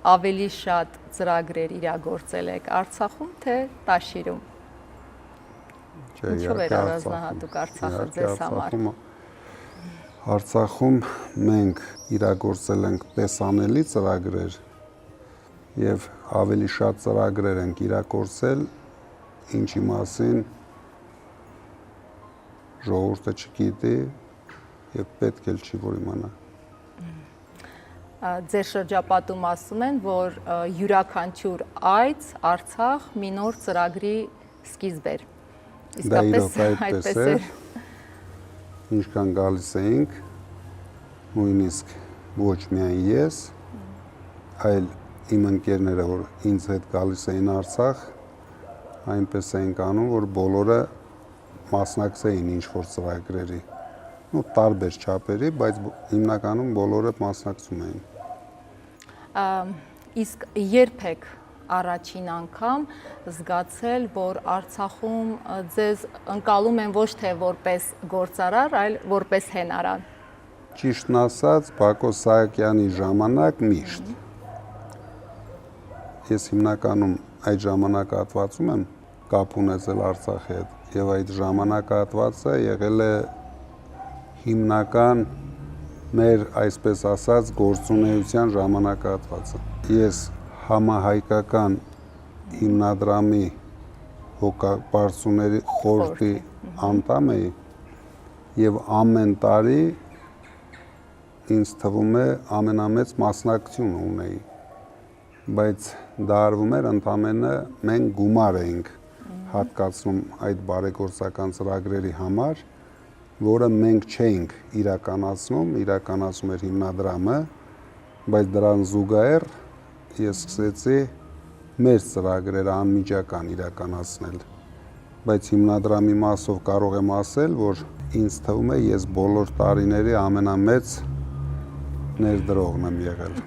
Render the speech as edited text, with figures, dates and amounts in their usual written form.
ավելի շատ ծրագրեր իրագործել եք Արցախում, թե Տաշիրում։ Ինչով էր առանձնահատուկ Արցախը ձեզ համար։ Արցախում մենք իրագործել ենք տեսանելի ծրագրեր եւ ավելի շատ ծրագրեր ենք իրագործել, ինչի մասին ժողովուրդը չգիտի եւ պետք էլ չի որ իմանա։ Ձեր շրջապատում ասում են, որ յուրաքանչյուր այց Արցախ մի նոր ծրագրի սկիզբ էր։ Իսկապես այդպես էր։ Ինչքան գալիս էինք, նույնիսկ ոչ միայն ես, այլ իմ ընկերները, որ ինձ հետ գալիս էին Արցախ, այնպես էինք անում, որ բոլորը մասնակցեին ինչ-որ ծրագրերի, տարբեր չափերի, բայց հիմնականում բոլորը մասնակցում էին։ Իսկ երբ եք առաջին անգամ զգացել, որ Արցախում ձեզ ընկալում են ոչ թե որպես գործարար, այլ որպես հենարան։ Ճիշտն ասած, Բակո Սահակյանի ժամանակ միշտ։ Ես հիմնականում այդ ժամանակահատվածում եմ կապ ունեցել Արցախի հետ եւ այդ ժամանակահատվածը եղել է հիմնական մեր, այսպես ասած, գործունեության ժամանակահատվածը։ Ես համահայկական հիմնադրամի հոգապարծուների խորհրդի անդամ էի եւ ամեն տարի ինձ թվում է ամենամեծ մասնակցությունը ունեի, բայց դա արվում էր ընդամենը մենք գումար էինք հատկացնում այդ բարեգործական ծրագրերի համար, որը մենք չէինք իրականացնում էր հիմնադրամը, բայց դրան զուգահեռ ես սկսեցի մեր ծրագրերը անմիջական իրականացնել, բայց հիմնադրամի մասով կարող եմ ասել, որ ինձ թվում է ես բոլոր տարիների ամենամեծ ներդրողն եմ եղել։